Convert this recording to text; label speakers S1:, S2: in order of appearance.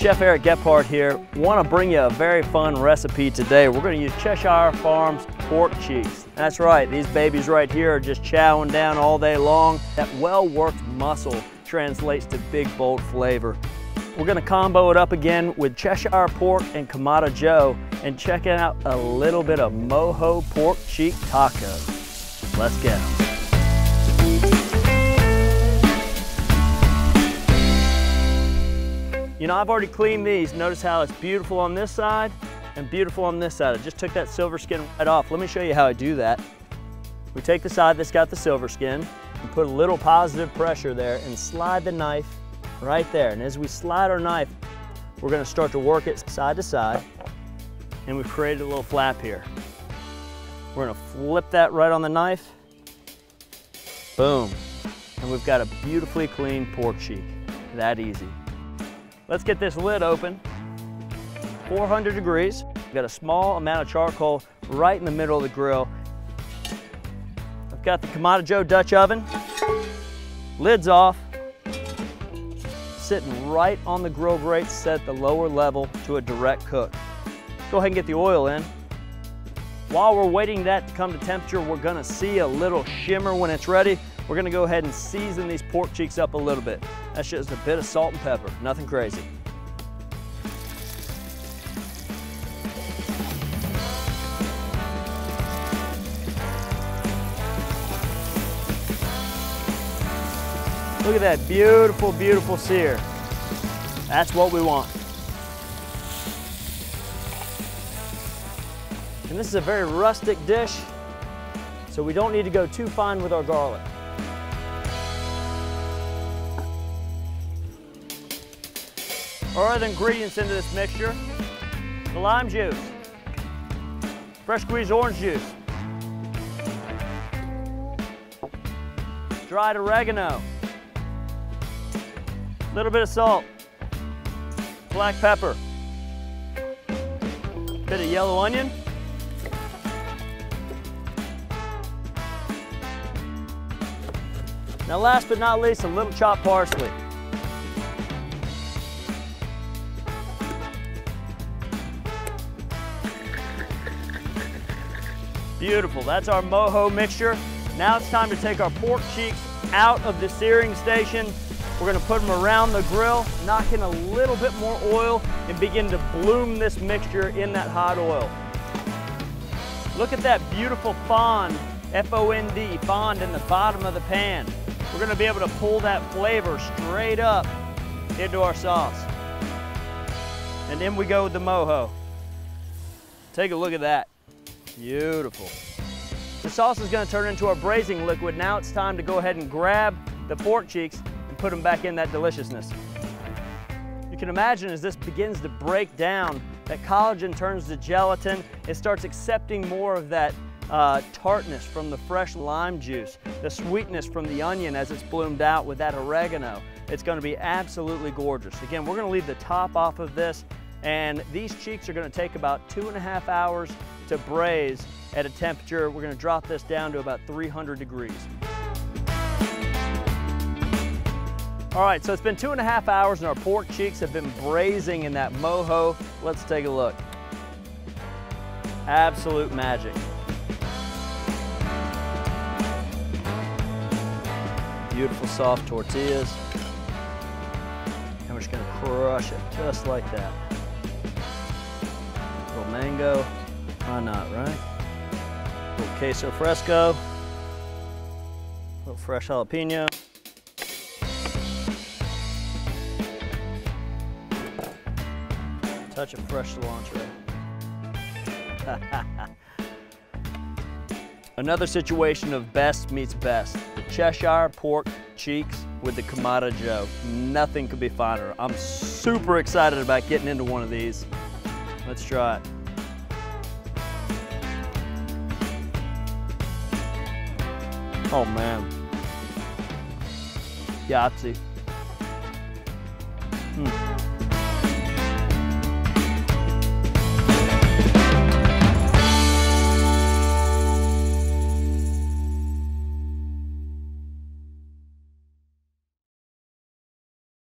S1: Chef Eric Gephart here. Want to bring you a very fun recipe today. We're going to use Cheshire Farms pork cheeks. That's right, these babies right here are just chowing down all day long. That well-worked muscle translates to big, bold flavor. We're going to combo it up again with Cheshire pork and Kamado Joe and check out a little bit of Mojo pork cheek tacos. Let's go. You know, I've already cleaned these. Notice how it's beautiful on this side and beautiful on this side. I just took that silver skin right off. Let me show you how I do that. We take the side that's got the silver skin and put a little positive pressure there and slide the knife right there. And as we slide our knife, we're gonna start to work it side to side, and we've created a little flap here. We're gonna flip that right on the knife. Boom. And we've got a beautifully clean pork cheek. That easy. Let's get this lid open. 400 degrees. We've got a small amount of charcoal right in the middle of the grill. I've got the Kamado Joe Dutch oven. Lid's off. Sitting right on the grill grate, set at the lower level to a direct cook. Go ahead and get the oil in. While we're waiting that to come to temperature, we're gonna see a little shimmer when it's ready. We're gonna go ahead and season these pork cheeks up a little bit. That's just a bit of salt and pepper, nothing crazy. Look at that beautiful, beautiful sear. That's what we want. And this is a very rustic dish, so we don't need to go too fine with our garlic. Our other ingredients into this mixture: the lime juice, fresh squeezed orange juice, dried oregano, a little bit of salt, black pepper, bit of yellow onion, now last but not least, a little chopped parsley. Beautiful, that's our Mojo mixture. Now it's time to take our pork cheeks out of the searing station. We're gonna put them around the grill, knock in a little bit more oil, and begin to bloom this mixture in that hot oil. Look at that beautiful fond, F-O-N-D, fond in the bottom of the pan. We're gonna be able to pull that flavor straight up into our sauce. And then we go with the Mojo. Take a look at that. Beautiful. The sauce is going to turn into our braising liquid. Now it's time to go ahead and grab the pork cheeks and put them back in that deliciousness. You can imagine as this begins to break down, that collagen turns to gelatin. It starts accepting more of that tartness from the fresh lime juice, the sweetness from the onion as it's bloomed out with that oregano. It's going to be absolutely gorgeous. Again, we're going to leave the top off of this, and these cheeks are going to take about 2.5 hours to braise at a temperature. We're going to drop this down to about 300 degrees. All right, so it's been 2.5 hours and our pork cheeks have been braising in that Mojo. Let's take a look. Absolute magic. Beautiful soft tortillas. And we're just going to crush it just like that. A little mango. Why not, right? A little queso fresco, a little fresh jalapeno. Touch of fresh cilantro. Another situation of best meets best. The Cheshire pork cheeks with the Kamado Joe. Nothing could be finer. I'm super excited about getting into one of these. Let's try it. Oh man, Yahtzee.